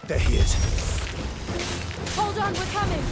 There he is. Hold on, we're coming!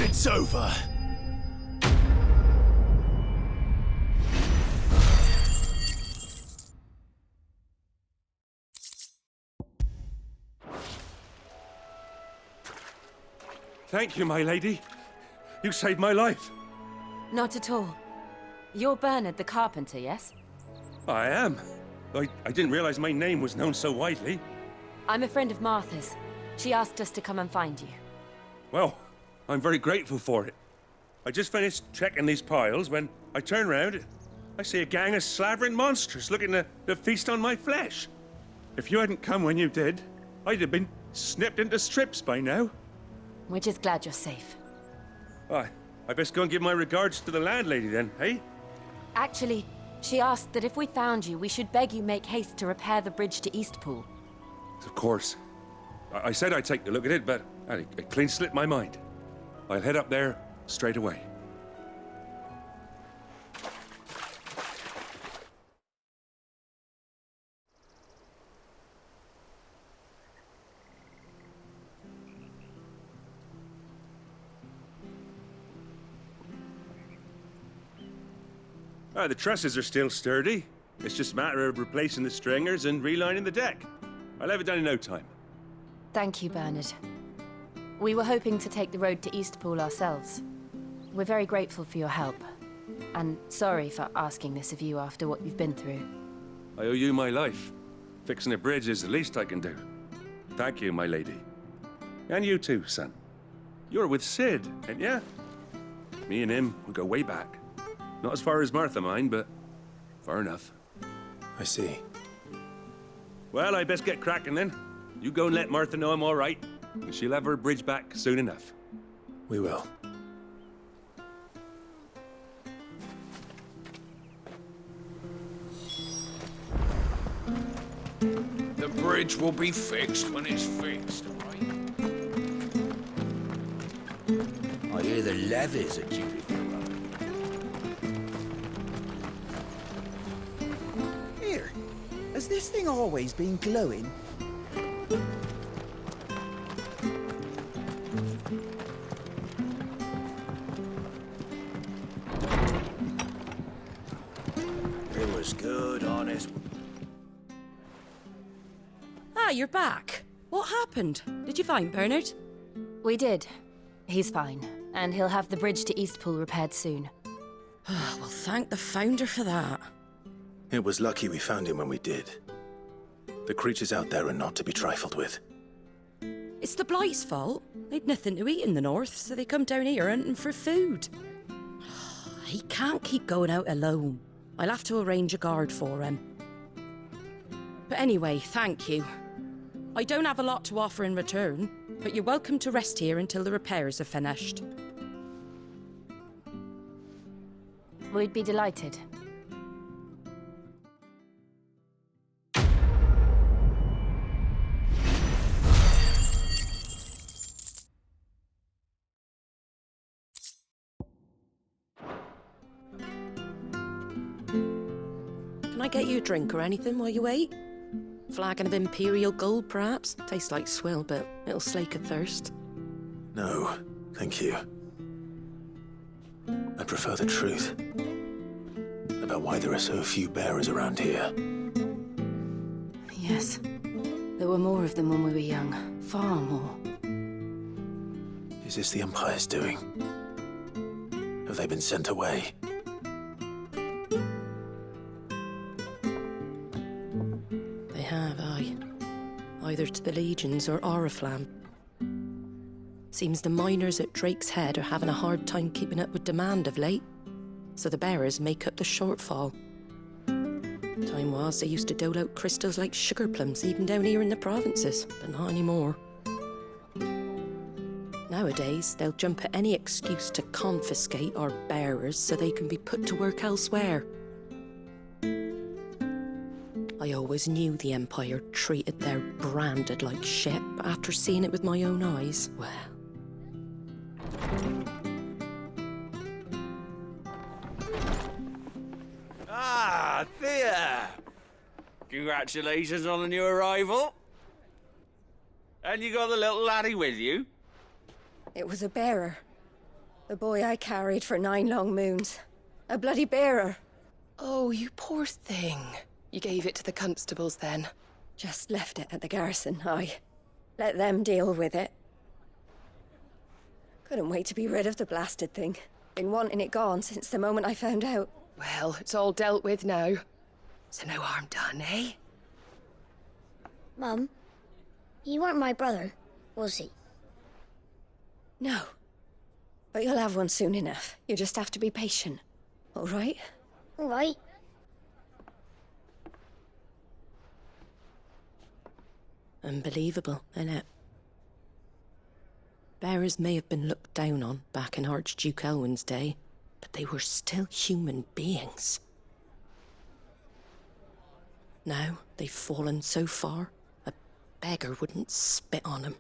It's over. Thank you, my lady. You saved my life. Not at all. You're Bernard the carpenter, yes? I am. I didn't realize my name was known so widely. I'm a friend of Martha's. She asked us to come and find you. Well, I'm very grateful for it. I just finished checking these piles when I turn round. I see a gang of slavering monsters looking to feast on my flesh. If you hadn't come when you did, I'd have been snipped into strips by now. We're just glad you're safe. I best go and give my regards to the landlady then, eh? Actually, she asked that if we found you, we should beg you make haste to repair the bridge to Eastpool. Of course. I said I'd take a look at it, but it clean slipped my mind. I'll head up there straight away. The trusses are still sturdy. It's just a matter of replacing the stringers and relining the deck. I'll have it done in no time. Thank you, Bernard. We were hoping to take the road to Eastpool ourselves. We're very grateful for your help. And sorry for asking this of you after what you've been through. I owe you my life. Fixing a bridge is the least I can do. Thank you, my lady. And you too, son. You're with Sid, ain't ya? Me and him, we go way back. Not as far as Martha, mind, but far enough. I see. Well, I best get cracking then. You go and let Martha know I'm all right, and she'll have her bridge back soon enough. We will. The bridge will be fixed when it's fixed, right? I hear the levies are due to go up. Here, has this thing always been glowing? It was good, honest. Ah, you're back. What happened? Did you find Bernard? We did. He's fine, and he'll have the bridge to Eastpool repaired soon. Well, thank the Founder for that. It was lucky we found him when we did. The creatures out there are not to be trifled with. It's the Blight's fault. They'd nothing to eat in the north, so they come down here hunting for food. He can't keep going out alone. I'll have to arrange a guard for him. But anyway, thank you. I don't have a lot to offer in return, but you're welcome to rest here until the repairs are finished. We'd be delighted. Can I get you a drink or anything while you wait? Flagon of Imperial Gold, perhaps? Tastes like swill, but it'll slake a thirst. No, thank you. I prefer the truth about why there are so few bearers around here. Yes. There were more of them when we were young. Far more. Is this the Empire's doing? Have they been sent away? They have, aye. Either to the Legions or Oriflamme. Seems the miners at Drake's Head are having a hard time keeping up with demand of late, so the bearers make up the shortfall. Time was they used to dole out crystals like sugar plums even down here in the provinces, but not anymore. Nowadays, they'll jump at any excuse to confiscate our bearers so they can be put to work elsewhere. I always knew the Empire treated their branded like shit, but after seeing it with my own eyes, well... Ah, Thea! Congratulations on the new arrival. And you got the little laddie with you? It was a bearer. The boy I carried for 9 long moons. A bloody bearer. Oh, you poor thing. You gave it to the constables then? Just left it at the garrison, I let them deal with it. Couldn't wait to be rid of the blasted thing. Been wanting it gone since the moment I found out. Well, it's all dealt with now. So no harm done, eh? Mum, he weren't my brother, was he? No. But you'll have one soon enough. You just have to be patient. All right? All right. Unbelievable, innit? Bearers may have been looked down on back in Archduke Elwin's day, but they were still human beings. Now they've fallen so far, a beggar wouldn't spit on them.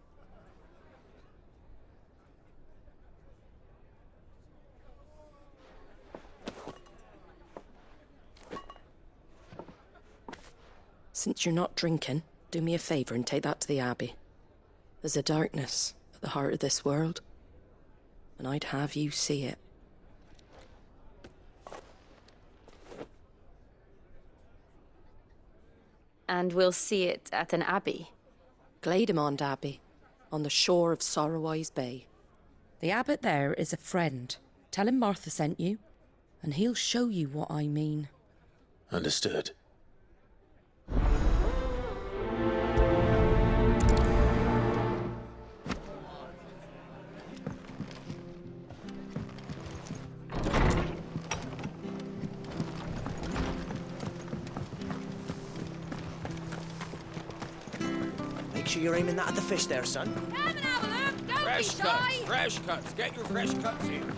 Since you're not drinking, do me a favour and take that to the Abbey. There's a darkness at the heart of this world, and I'd have you see it. And we'll see it at an abbey. Glademond Abbey, on the shore of Sorrowise Bay. The abbot there is a friend. Tell him Martha sent you, and he'll show you what I mean. Understood. Make sure you're aiming that at the fish there, son. Fresh cuts, fresh cuts. Get your fresh cuts in.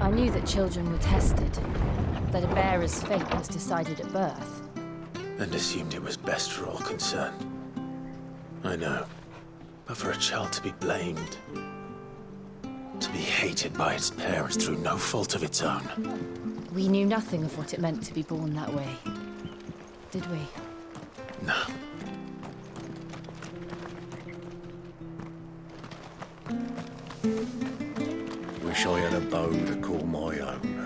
I knew that children were tested, that a bearer's fate was decided at birth. And assumed it was best for all concerned. I know. But for a child to be blamed, to be hated by its parents through no fault of its own. We knew nothing of what it meant to be born that way, did we? No. Wish I had a bow to call my own.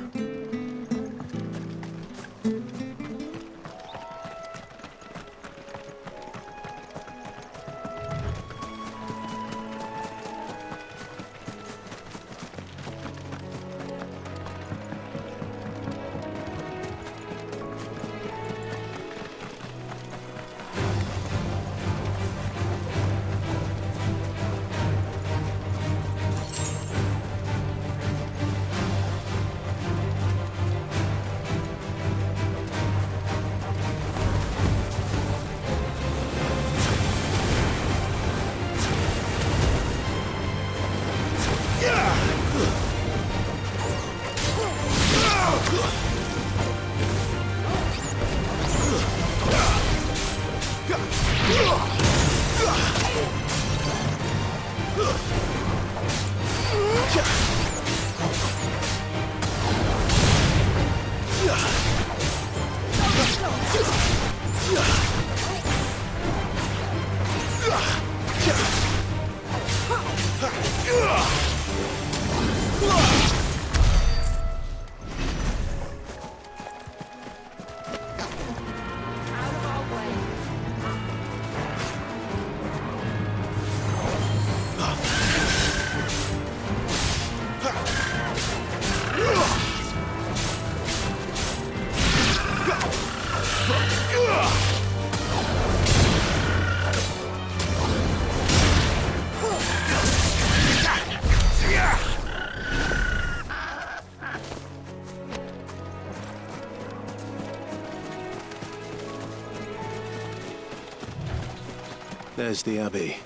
There's the Abbey.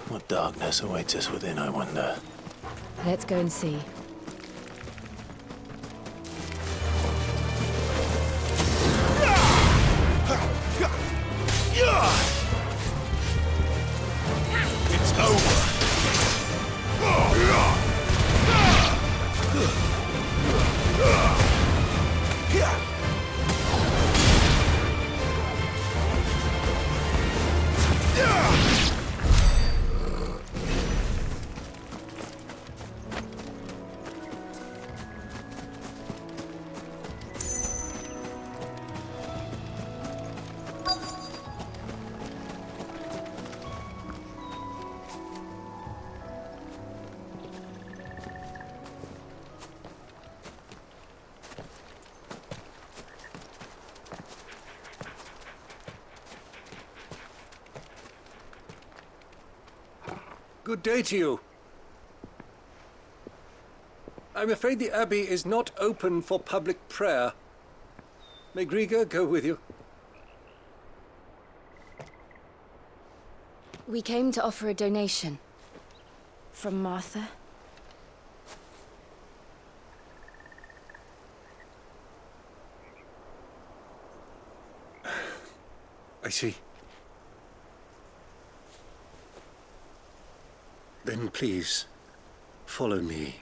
What darkness awaits us within, I wonder? Let's go and see. It's over! Good day to you. I'm afraid the Abbey is not open for public prayer. May Griga go with you? We came to offer a donation. From Martha. I see. Then please, follow me.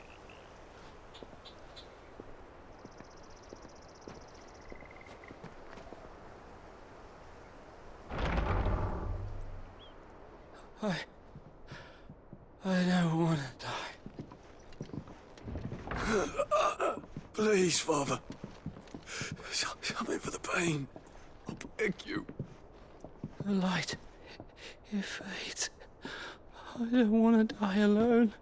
I don't want to die. Please, Father. Something for the pain. I beg you. The light, it fades. I don't want to die alone.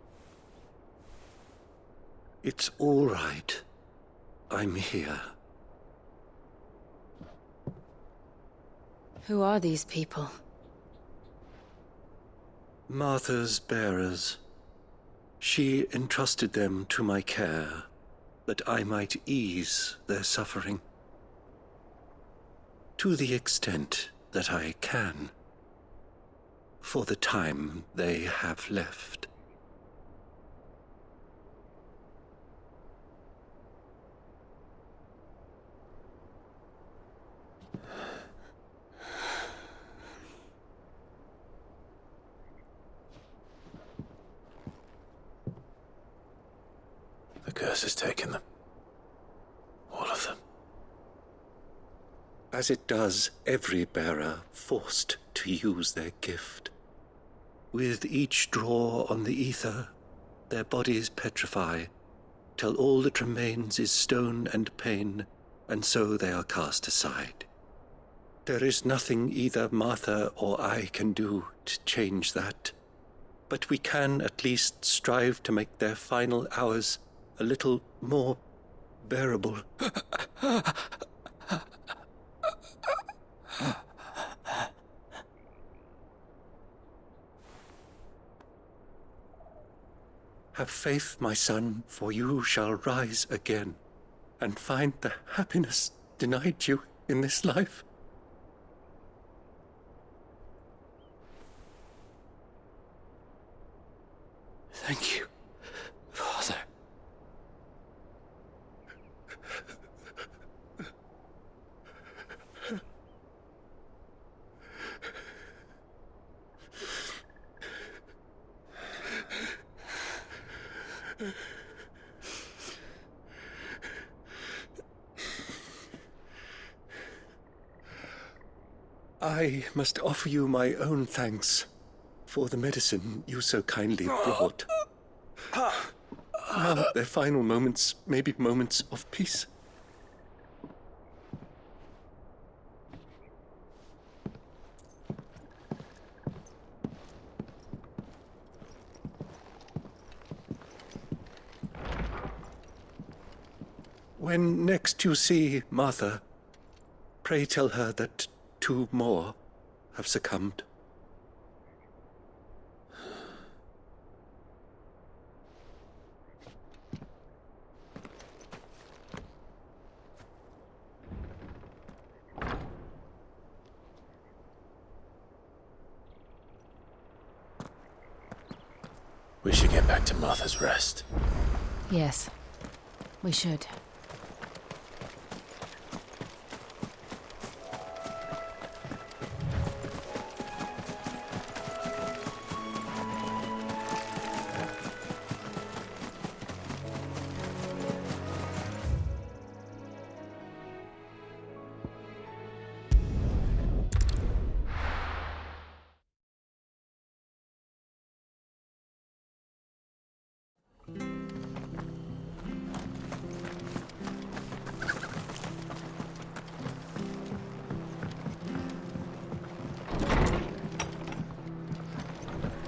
It's all right. I'm here. Who are these people? Martha's bearers. She entrusted them to my care, that I might ease their suffering. To the extent that I can, for the time they have left. The curse has taken them. All of them. As it does every bearer forced to use their gift. With each draw on the ether, their bodies petrify, till all that remains is stone and pain, and so they are cast aside. There is nothing either Martha or I can do to change that, but we can at least strive to make their final hours a little more bearable. Have faith, my son, for you shall rise again and find the happiness denied you in this life. Thank you, Father. I must offer you my own thanks for the medicine you so kindly brought. Now their final moments may be moments of peace. When next you see Martha, pray tell her that 2 more have succumbed. We should get back to Martha's Rest. Yes, we should.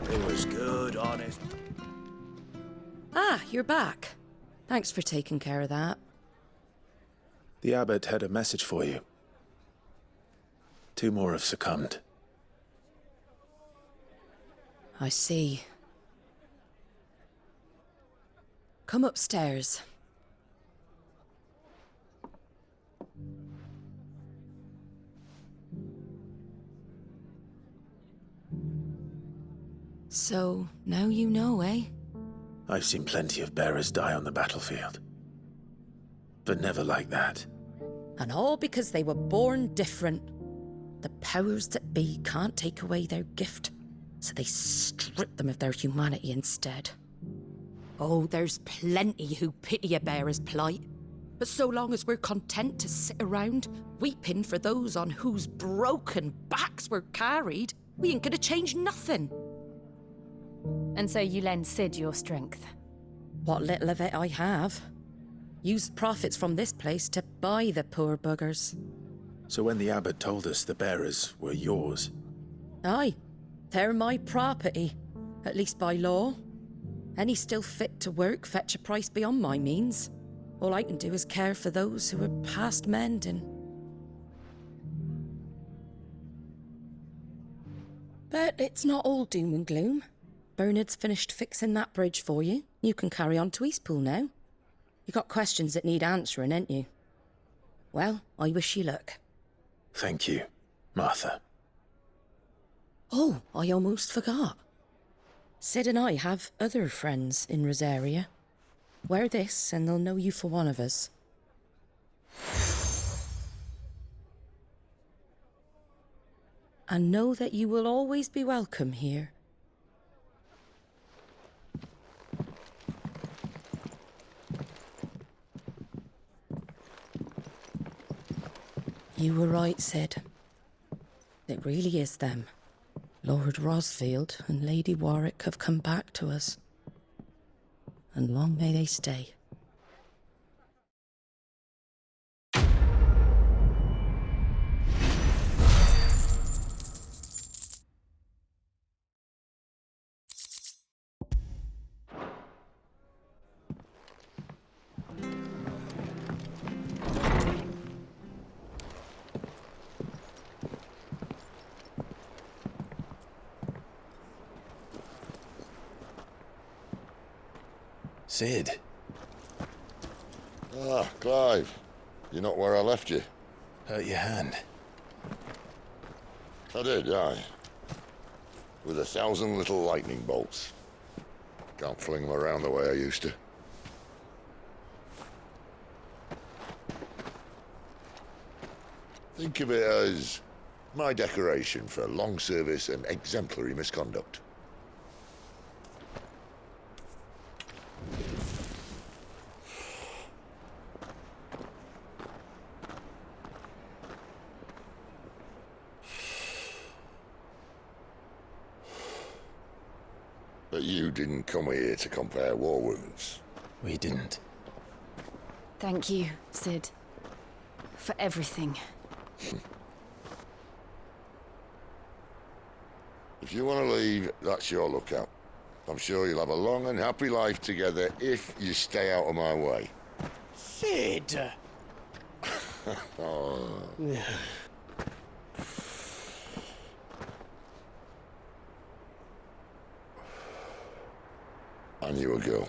It was good, honest. Ah, you're back. Thanks for taking care of that. The abbot had a message for you. 2 more have succumbed. I see. Come upstairs. So, now you know, eh? I've seen plenty of bearers die on the battlefield. But never like that. And all because they were born different. The powers that be can't take away their gift, so they strip them of their humanity instead. Oh, there's plenty who pity a bearer's plight. But so long as we're content to sit around, weeping for those on whose broken backs we're carried, we ain't gonna change nothing. And so you lend Sid your strength? What little of it I have. Used profits from this place to buy the poor buggers. So when the abbot told us the bearers were yours... Aye, they're my property, at least by law. Any still fit to work fetch a price beyond my means. All I can do is care for those who are past mending. But it's not all doom and gloom. Bernard's finished fixing that bridge for you. You can carry on to Eastpool now. You got questions that need answering, ain't you? Well, I wish you luck. Thank you, Martha. Oh, I almost forgot. Sid and I have other friends in Rosaria. Wear this and they'll know you for one of us. And know that you will always be welcome here. You were right, Sid. It really is them. Lord Rosfield and Lady Warwick have come back to us. And long may they stay. Sid. Ah, Clive. You're not where I left you. Hurt your hand. I did, aye. With 1,000 little lightning bolts. Can't fling them around the way I used to. Think of it as my decoration for long service and exemplary misconduct. But you didn't come here to compare war wounds. We didn't. Thank you, Sid. For everything. If you want to leave, that's your lookout. I'm sure you'll have a long and happy life together if you stay out of my way. Sid! Oh. I knew a girl,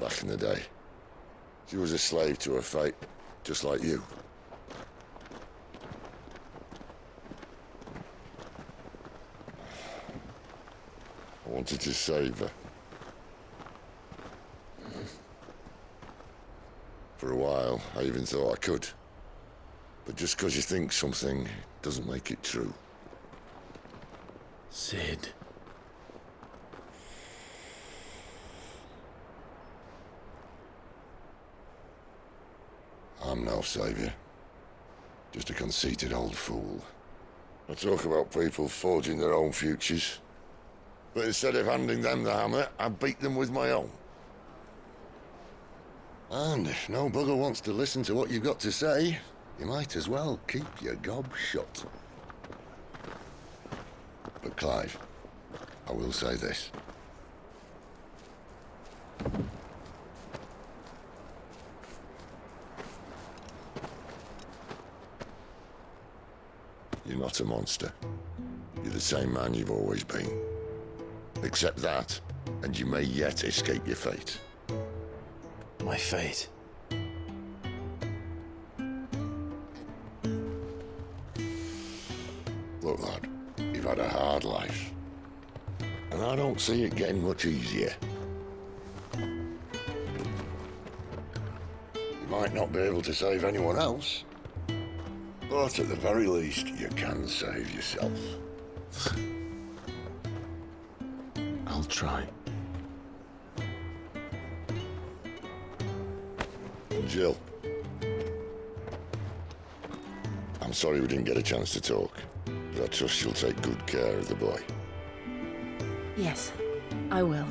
back in the day. She was a slave to her fate, just like you. I wanted to save her, For a while, I even thought I could. But just because you think something doesn't make it true. Sid. I'm no savior. Just a conceited old fool. I talk about people forging their own futures. But instead of handing them the hammer, I beat them with my own. And if no bugger wants to listen to what you've got to say, you might as well keep your gob shut. But Clive, I will say this. You're not a monster. You're the same man you've always been. Accept that, and you may yet escape your fate. My fate. Look, lad, you've had a hard life. And I don't see it getting much easier. You might not be able to save anyone else, but at the very least, you can save yourself. I'll try. Jill. I'm sorry we didn't get a chance to talk, but I trust you'll take good care of the boy. Yes, I will.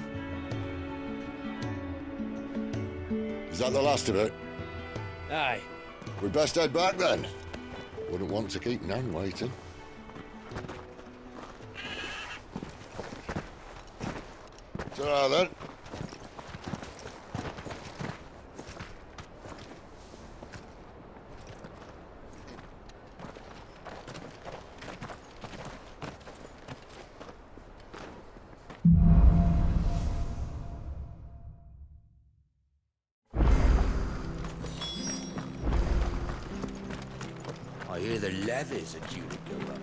Is that the last of it? Aye. We'd best head back then. Wouldn't want to keep Nan waiting. Ta-ra then. I hear the levies are due to go up.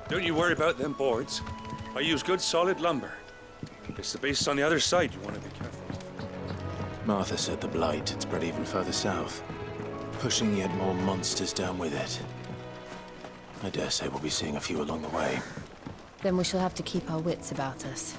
Don't you worry about them boards. I use good solid lumber. It's the base on the other side you want to be careful of. Martha said the blight had spread even further south, pushing yet more monsters down with it. I dare say we'll be seeing a few along the way. Then we shall have to keep our wits about us.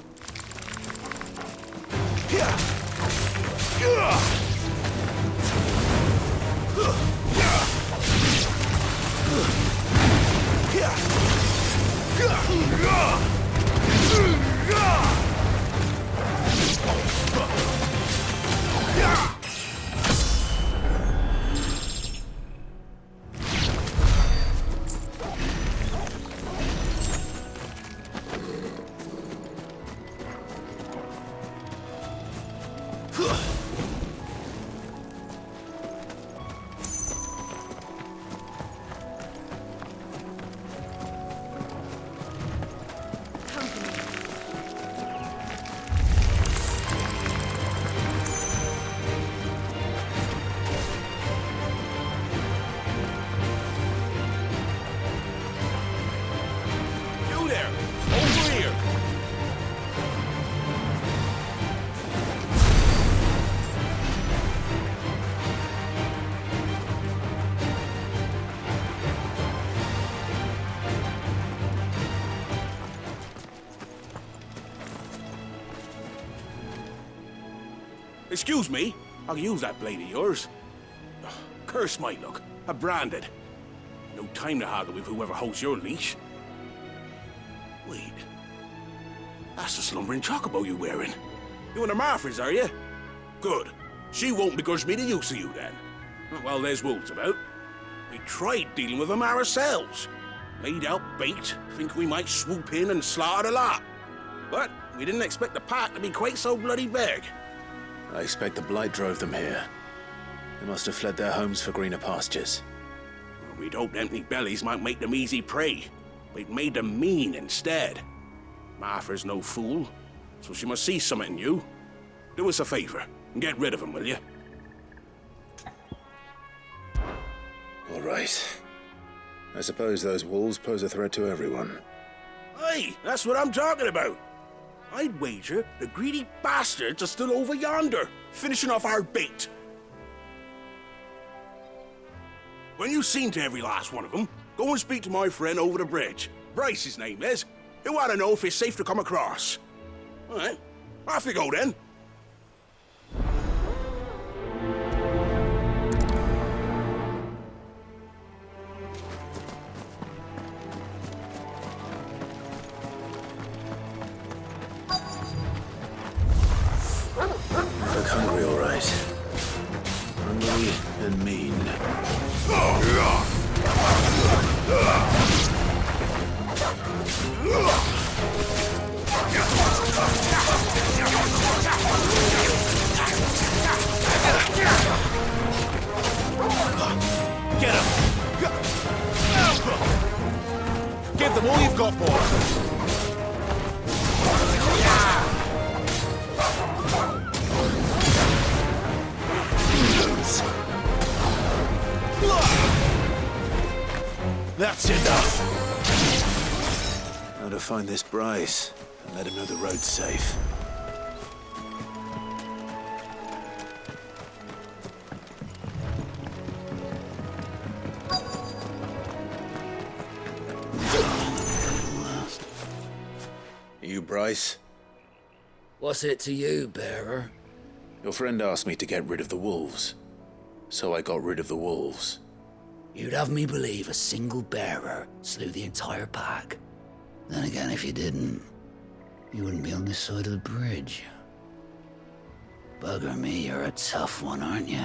Excuse me, I can use that blade of yours. Ugh, curse my luck. I'm branded. No time to haggle with whoever holds your leash. Wait. That's the slumbering chocobo you're wearing. You and the Marfors, are you? Good. She won't begrudge me the use of you, then. Well, there's wolves about. We tried dealing with them ourselves. Laid out bait, think we might swoop in and slaughter the lot. But we didn't expect the pack to be quite so bloody big. I expect the blight drove them here. They must have fled their homes for greener pastures. Well, we'd hoped empty bellies might make them easy prey. But it made them mean instead. Martha's no fool, so she must see something in you. Do us a favor and get rid of them, will you? All right. I suppose those wolves pose a threat to everyone. Hey, that's what I'm talking about. I'd wager the greedy bastards are still over yonder, finishing off our bait. When you've seen to every last one of them, go and speak to my friend over the bridge. Bryce, his name is. He'll want to know if it's safe to come across. All right, off you go then. Look hungry, all right. Hungry and mean. Get him! Give them all you've got, boy! That's enough! Now to find this Bryce and let him know the road's safe. You, Bryce? What's it to you, bearer? Your friend asked me to get rid of the wolves. So I got rid of the wolves. You'd have me believe a single bearer slew the entire pack. Then again, if you didn't, you wouldn't be on this side of the bridge. Bugger me, you're a tough one, aren't you?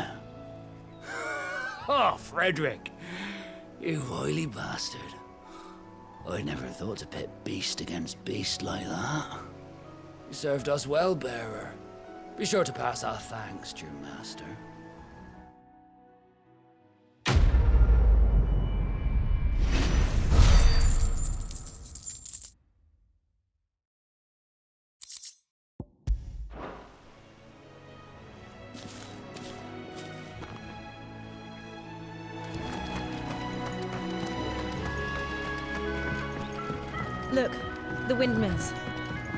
Oh, Frederick! You wily bastard. I never thought to pit beast against beast like that. You served us well, bearer. Be sure to pass our thanks to your master. Look, the windmills.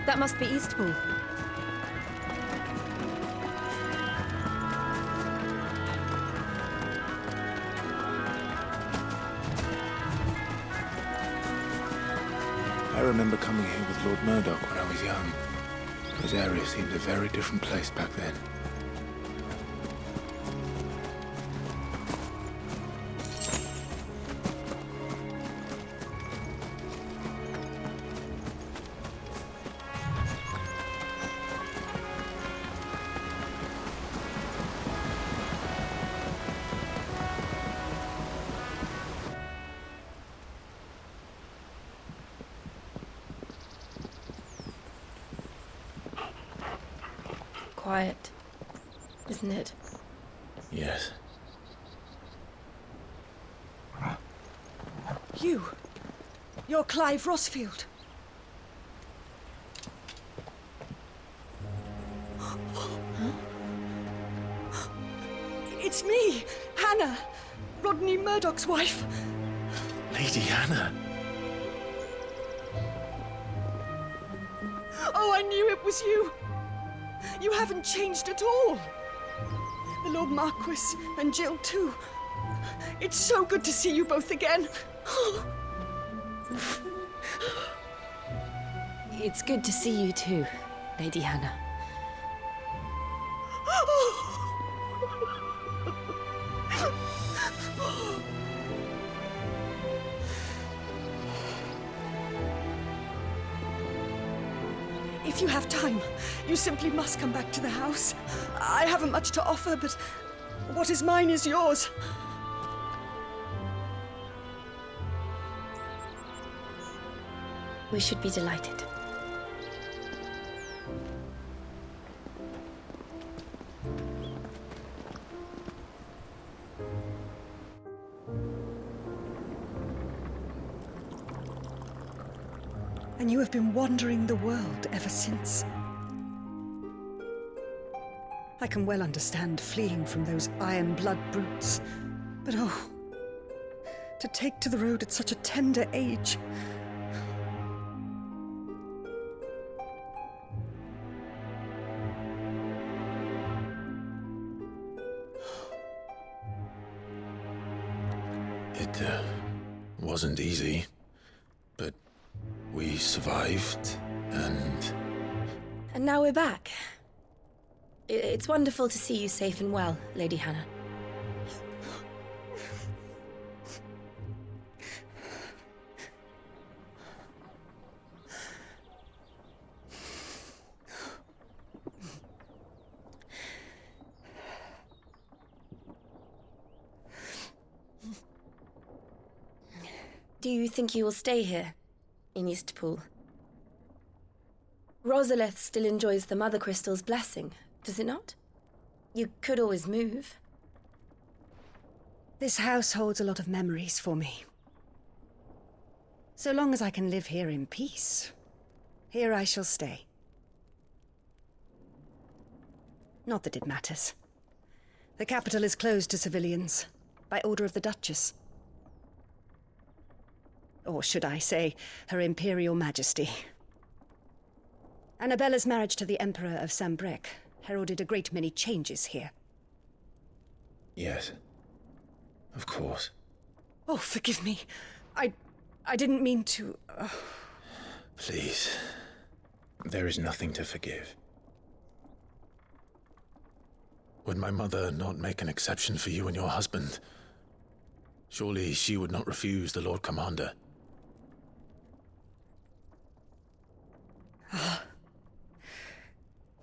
That must be Eastpool. I remember coming here with Lord Murdoch when I was young. This area seemed a very different place back then. Quiet, isn't it? Yes. You're Clive Rossfield. It's me, Hannah, Rodney Murdoch's wife. Lady Hannah. Oh, I knew it was you. You haven't changed at all. The Lord Marquis and Jill too. It's so good to see you both again. It's good to see you too, Lady Hannah. If you have time, you simply must come back to the house. I haven't much to offer, but what is mine is yours. We should be delighted. And you have been wandering the world ever since. I can well understand fleeing from those iron blood brutes, but oh, to take to the road at such a tender age. It wasn't easy, but we survived, and... And now we're back. It's wonderful to see you safe and well, Lady Hannah. Do you think you will stay here, in Eastpool? Rosalith still enjoys the Mother Crystal's blessing, does it not? You could always move. This house holds a lot of memories for me. So long as I can live here in peace, here I shall stay. Not that it matters. The capital is closed to civilians, by order of the Duchess. Or should I say, Her Imperial Majesty. Annabella's marriage to the Emperor of Sambrec heralded a great many changes here. Yes. Of course. Oh, forgive me. I didn't mean to... Please. There is nothing to forgive. Would my mother not make an exception for you and your husband? Surely she would not refuse the Lord Commander.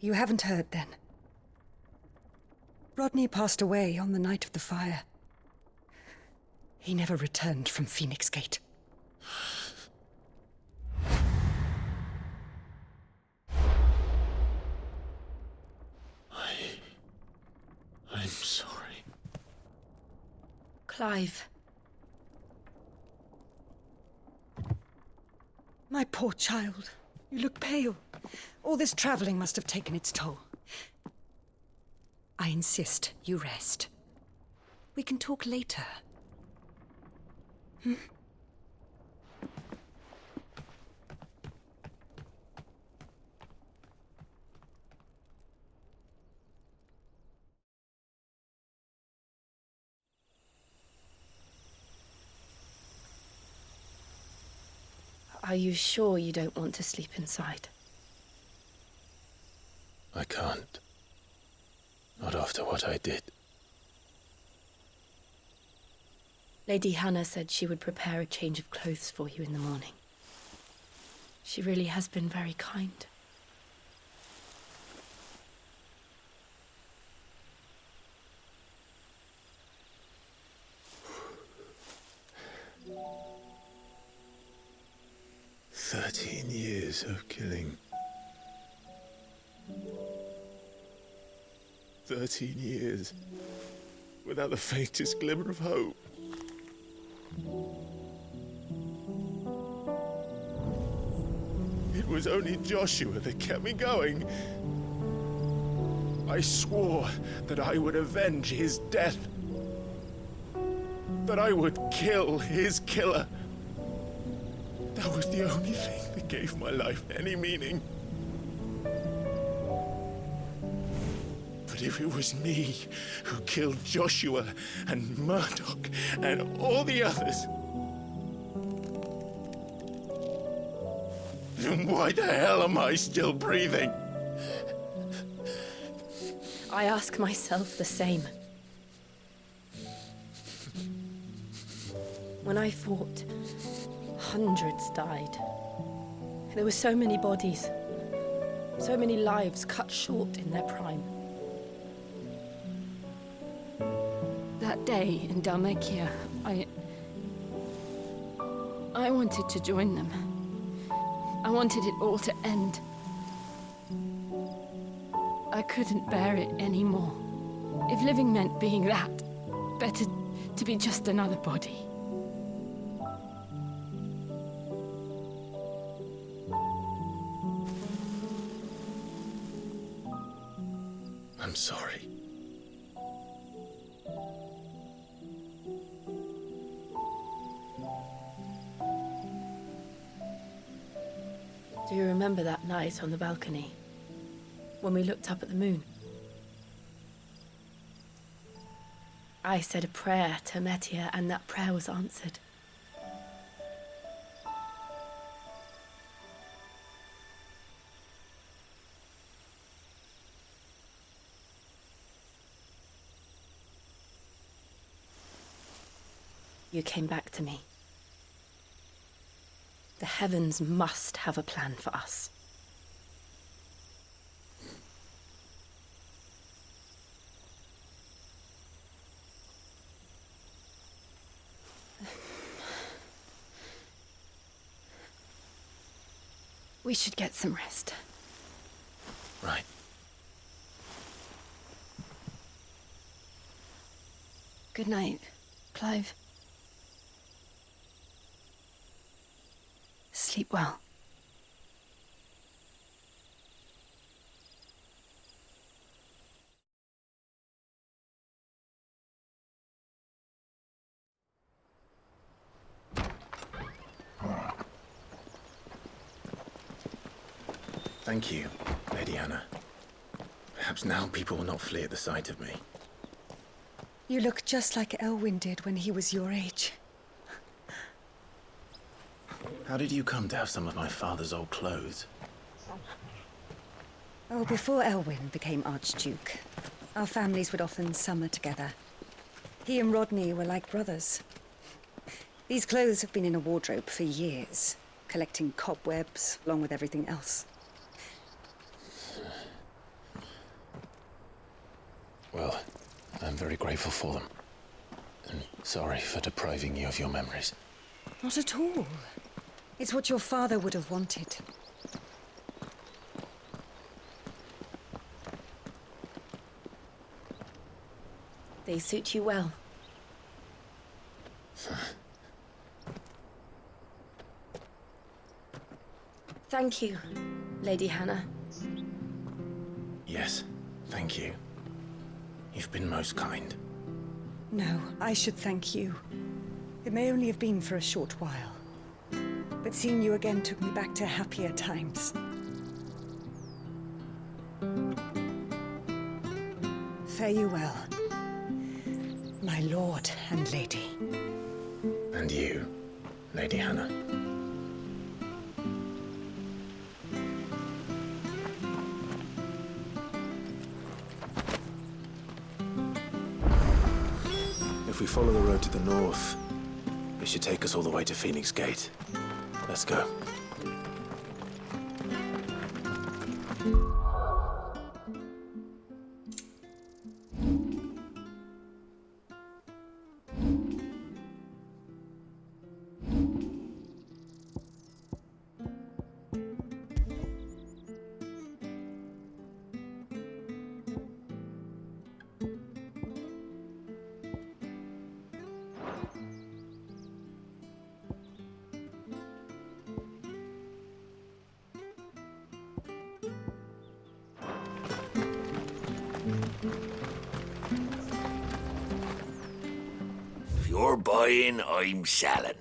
You haven't heard, then. Rodney passed away on the night of the fire. He never returned from Phoenix Gate. I'm sorry. Clive. My poor child. You look pale. All this traveling must have taken its toll. I insist you rest. We can talk later. Hmm? Are you sure you don't want to sleep inside? I can't. Not after what I did. Lady Hannah said she would prepare a change of clothes for you in the morning. She really has been very kind. Years of killing. 13 years. Without the faintest glimmer of hope. It was only Joshua that kept me going. I swore that I would avenge his death. That I would kill his killer. That was the only thing that gave my life any meaning. But if it was me who killed Joshua and Murdoch and all the others, then why the hell am I still breathing? I ask myself the same. When I fought, hundreds died. There were so many bodies, so many lives cut short in their prime. That day in Dalmekia, I wanted to join them. I wanted it all to end. I couldn't bear it anymore. If living meant being that, better to be just another body. I'm sorry. remember that night on the balcony, when we looked up at the moon. I said a prayer to Metia, and that prayer was answered. You came back to me. The heavens must have a plan for us. We should get some rest. Right. Good night, Clive. Sleep well. Thank you, Lady Hannah. Perhaps now people will not flee at the sight of me. You look just like Elwyn did when he was your age. How did you come to have some of my father's old clothes? Oh, before Elwyn became Archduke, our families would often summer together. He and Rodney were like brothers. These clothes have been in a wardrobe for years, collecting cobwebs along with everything else. Well, I'm very grateful for them. And sorry for depriving you of your memories. Not at all. It's what your father would have wanted. They suit you well. Thank you, Lady Hannah. Yes, thank you. You've been most kind. No, I should thank you. It may only have been for a short while, but seeing you again took me back to happier times. Fare you well, my lord and lady. And you, Lady Hannah. If we follow the road to the north, it should take us all the way to Phoenix Gate. Let's go. If you're buying, I'm selling.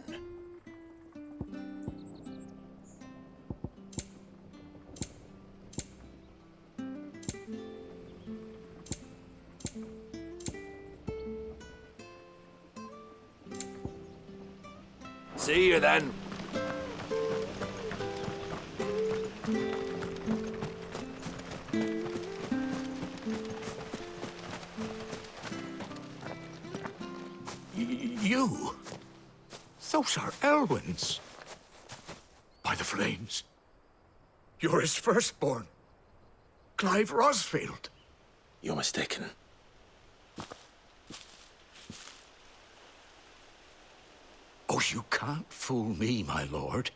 See you then. You? Those are Elwyn's. By the flames. You're his firstborn. Clive Rosfield. You're mistaken. Oh, you can't fool me, my lord.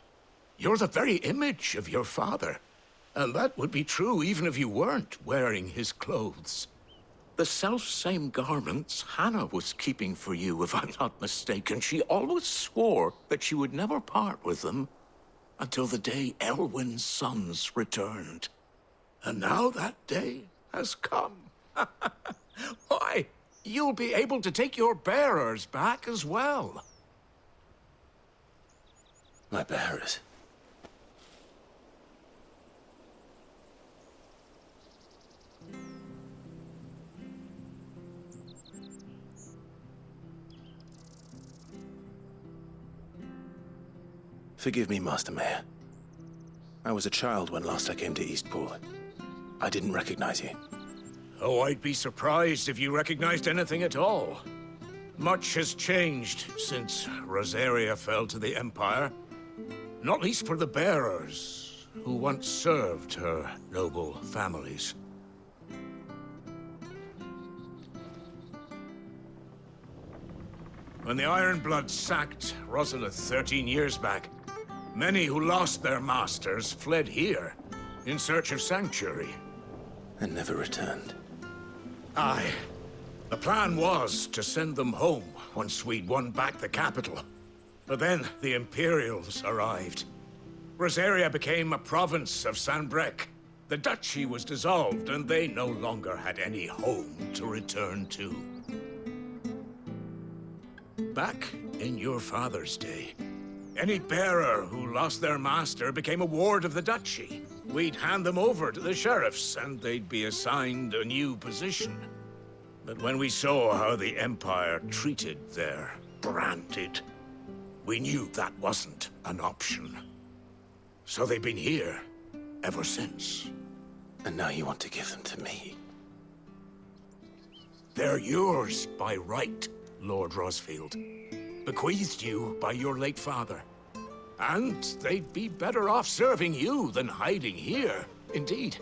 You're the very image of your father. And that would be true even if you weren't wearing his clothes. The self-same garments Hannah was keeping for you, if I'm not mistaken. She always swore that she would never part with them until the day Elwyn's sons returned. And now that day has come. Why, you'll be able to take your bearers back as well. My bearers? Forgive me, Master Mayor. I was a child when last I came to Eastpool. I didn't recognize you. Oh, I'd be surprised if you recognized anything at all. Much has changed since Rosaria fell to the Empire. Not least for the bearers, who once served her noble families. When the Ironbloods sacked Rosalith 13 years back, many who lost their masters fled here in search of sanctuary. And never returned. Aye. The plan was to send them home once we'd won back the capital. But then the Imperials arrived. Rosaria became a province of Sanbreque. The duchy was dissolved, and they no longer had any home to return to. Back in your father's day, any bearer who lost their master became a ward of the duchy. We'd hand them over to the sheriffs, and they'd be assigned a new position. But when we saw how the Empire treated their branded, we knew that wasn't an option. So they've been here ever since. And now you want to give them to me? They're yours by right, Lord Rosfield. Bequeathed you by your late father. And they'd be better off serving you than hiding here. Indeed,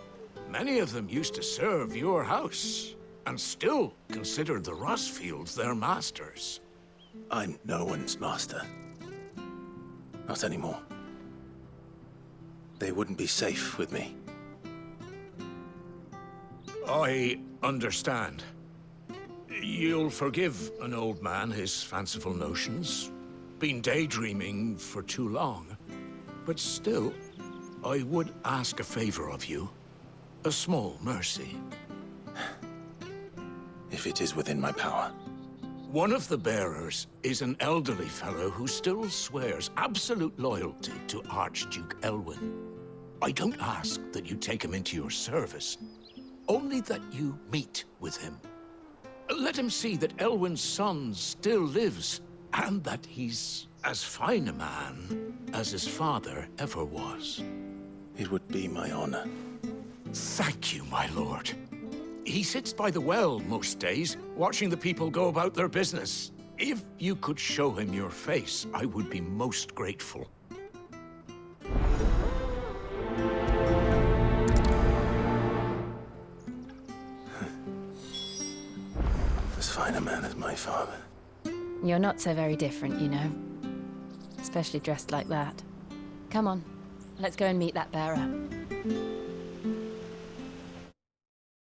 many of them used to serve your house, and still considered the Rosfields their masters. I'm no one's master. Not anymore. They wouldn't be safe with me. I understand. You'll forgive an old man his fanciful notions. Been daydreaming for too long. But still, I would ask a favor of you. A small mercy. If it is within my power. One of the bearers is an elderly fellow who still swears absolute loyalty to Archduke Elwyn. I don't ask that you take him into your service, only that you meet with him. Let him see that Elwyn's son still lives, and that he's as fine a man as his father ever was. It would be my honor. Thank you, my lord. He sits by the well most days, watching the people go about their business. If you could show him your face, I would be most grateful. As fine a man as my father. You're not so very different, you know. Especially dressed like that. Come on, let's go and meet that bearer.